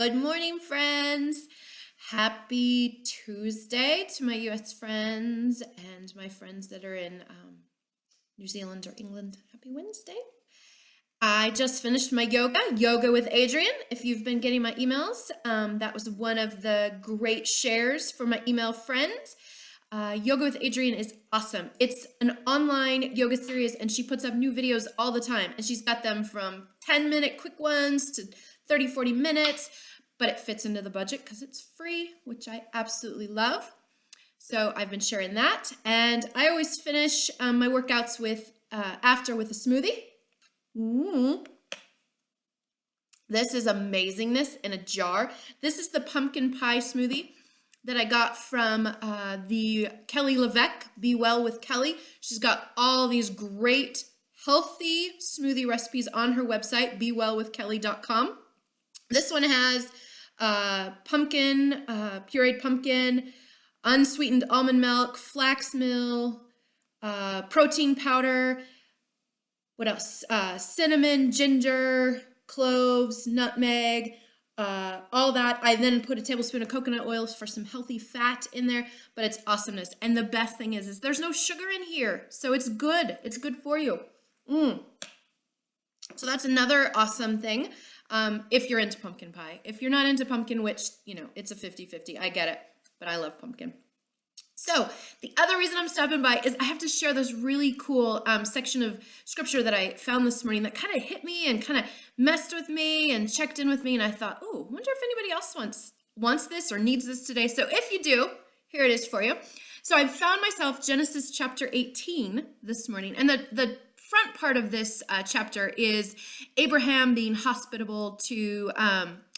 Good morning, friends. Happy Tuesday to my US friends and my friends that are in New Zealand or England. Happy Wednesday. I just finished my yoga with Adriene. If you've been getting my emails, that was one of the great shares for my email friends. Yoga with Adriene is awesome. It's an online yoga series and she puts up new videos all the time. And she's got them from 10-minute quick ones to 30, 40 minutes, but it fits into the budget because it's free, which I absolutely love. So I've been sharing that. And I always finish my workouts after with a smoothie. This is amazingness in a jar. This is the pumpkin pie smoothie that I got from the Kelly LeVeque, Be Well with Kelly. She's got all these great healthy smoothie recipes on her website, bewellwithkelly.com. This one has pumpkin, pureed pumpkin, unsweetened almond milk, flax meal, protein powder, what else? Cinnamon, ginger, cloves, nutmeg, all that. I then put a tablespoon of coconut oil for some healthy fat in there, but it's awesomeness. And the best thing is there's no sugar in here, so it's good. It's good for you. So that's another awesome thing if you're into pumpkin pie. If you're not into pumpkin, which, it's a 50-50, I get it, but I love pumpkin. So the other reason I'm stopping by is I have to share this really cool section of scripture that I found this morning that kind of hit me and kind of messed with me and checked in with me. And I thought, oh, I wonder if anybody else wants this or needs this today. So if you do, here it is for you. So I found myself Genesis chapter 18 this morning. And the front part of this chapter is Abraham being hospitable to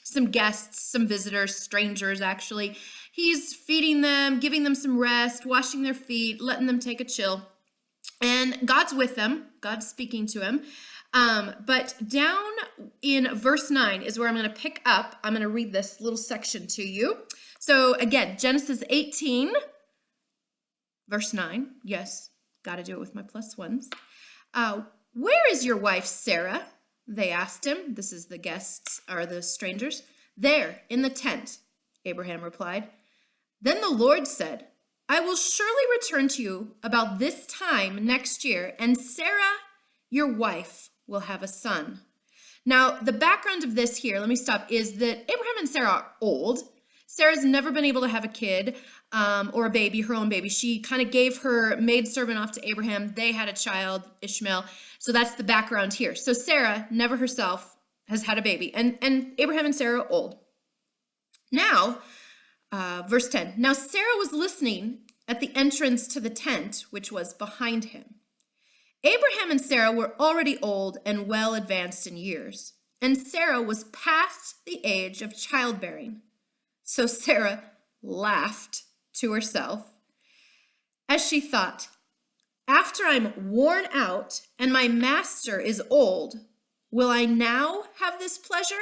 some guests, some visitors, strangers actually. He's feeding them, giving them some rest, washing their feet, letting them take a chill. And God's with them. God's speaking to him. But down in verse 9 is where I'm going to pick up. I'm going to read this little section to you. So again, Genesis 18, verse 9. Yes, got to do it with my plus ones. Where is your wife, Sarah? They asked him. This is the guests, or the strangers. There, in the tent, Abraham replied. Then the Lord said, I will surely return to you about this time next year, and Sarah, your wife, will have a son. Now, the background of this here, let me stop, is that Abraham and Sarah are old. Sarah's never been able to have a kid or a baby, her own baby. She kind of gave her maidservant off to Abraham. They had a child, Ishmael. So that's the background here. So Sarah, never herself, has had a baby. And Abraham and Sarah are old. Now, verse 10. Now Sarah was listening at the entrance to the tent, which was behind him. Abraham and Sarah were already old and well advanced in years, and Sarah was past the age of childbearing. So Sarah laughed to herself as she thought, after I'm worn out and my master is old, will I now have this pleasure?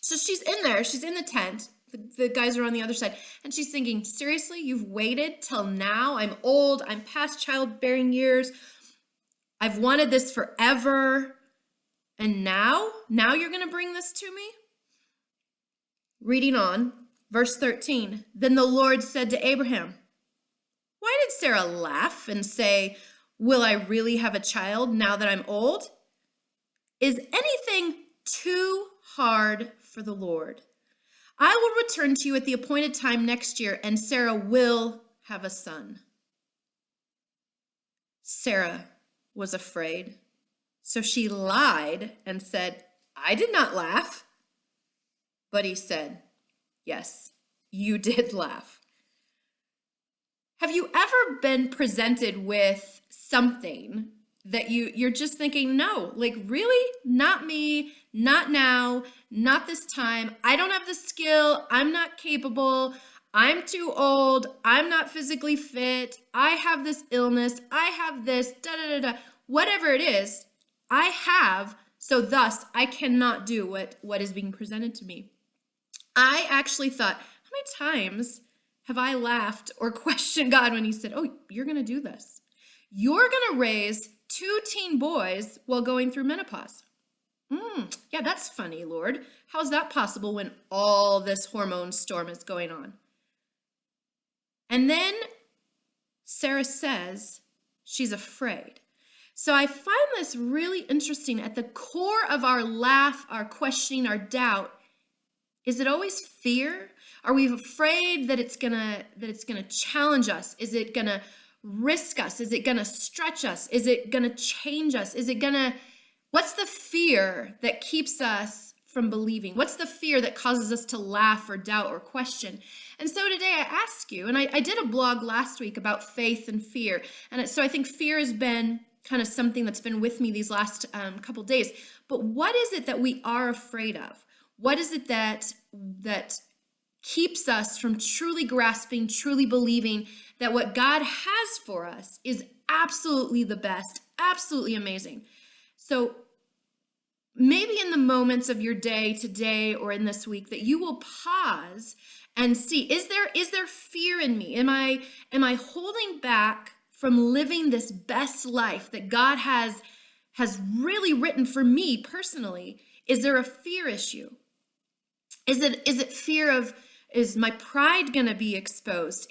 So she's in there, she's in the tent. The guys are on the other side. And she's thinking, seriously, you've waited till now? I'm old. I'm past childbearing years. I've wanted this forever. And now you're going to bring this to me? Reading on, verse 13. Then the Lord said to Abraham, why did Sarah laugh and say, will I really have a child now that I'm old? Is anything too hard for the Lord? I will return to you at the appointed time next year, and Sarah will have a son. Sarah was afraid, so she lied and said, I did not laugh. But he said, yes, you did laugh. Have you ever been presented with something that you're just thinking, no, like really? Not me, not now, not this time. I don't have the skill. I'm not capable. I'm too old. I'm not physically fit. I have this illness. I have this, whatever it is, I have, so thus I cannot do what is being presented to me. I actually thought, how many times have I laughed or questioned God when he said, oh, you're going to do this. You're going to raise 2 teen boys while going through menopause. Yeah, that's funny, Lord. How's that possible when all this hormone storm is going on? And then Sarah says she's afraid. So I find this really interesting. At the core of our laugh, our questioning, our doubt, is it always fear? Are we afraid that it's gonna challenge us? Is it gonna risk us? Is it gonna stretch us? Is it gonna change us? What's the fear that keeps us from believing? What's the fear that causes us to laugh or doubt or question? And so today I ask you, and I did a blog last week about faith and fear. So I think fear has been kind of something that's been with me these last couple days. But what is it that we are afraid of? What is it that keeps us from truly grasping, truly believing that what God has for us is absolutely the best, absolutely amazing? So maybe in the moments of your day today or in this week that you will pause and see, is there fear in me? Am I holding back from living this best life that God has really written for me personally? Is there a fear issue? Is it fear of, is my pride going to be exposed?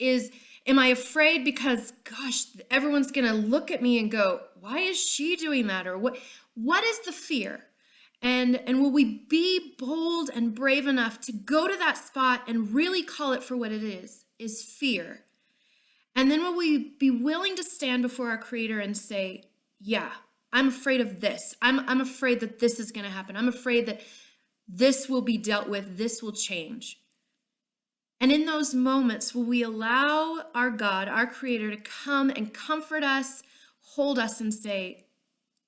Am I afraid because, gosh, everyone's going to look at me and go, why is she doing that? Or what is the fear? And will we be bold and brave enough to go to that spot and really call it for what it is fear? And then will we be willing to stand before our Creator and say, yeah, I'm afraid of this. I'm afraid that this is going to happen. I'm afraid that this will be dealt with. This will change. And in those moments, will we allow our God, our Creator, to come and comfort us, hold us and say,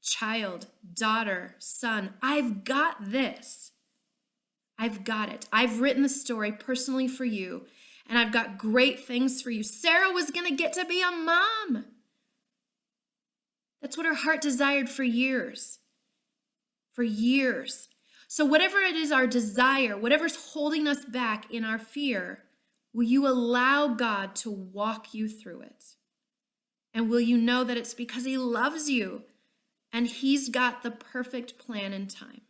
child, daughter, son, I've got this. I've got it. I've written the story personally for you, and I've got great things for you. Sarah was going to get to be a mom. That's what her heart desired for years. For years. So whatever it is our desire, whatever's holding us back in our fear, will you allow God to walk you through it? And will you know that it's because He loves you and He's got the perfect plan and time?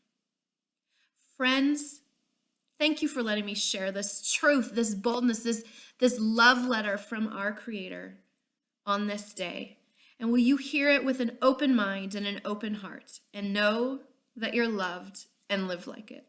Friends, thank you for letting me share this truth, this boldness, this love letter from our Creator on this day. And will you hear it with an open mind and an open heart and know that you're loved and live like it?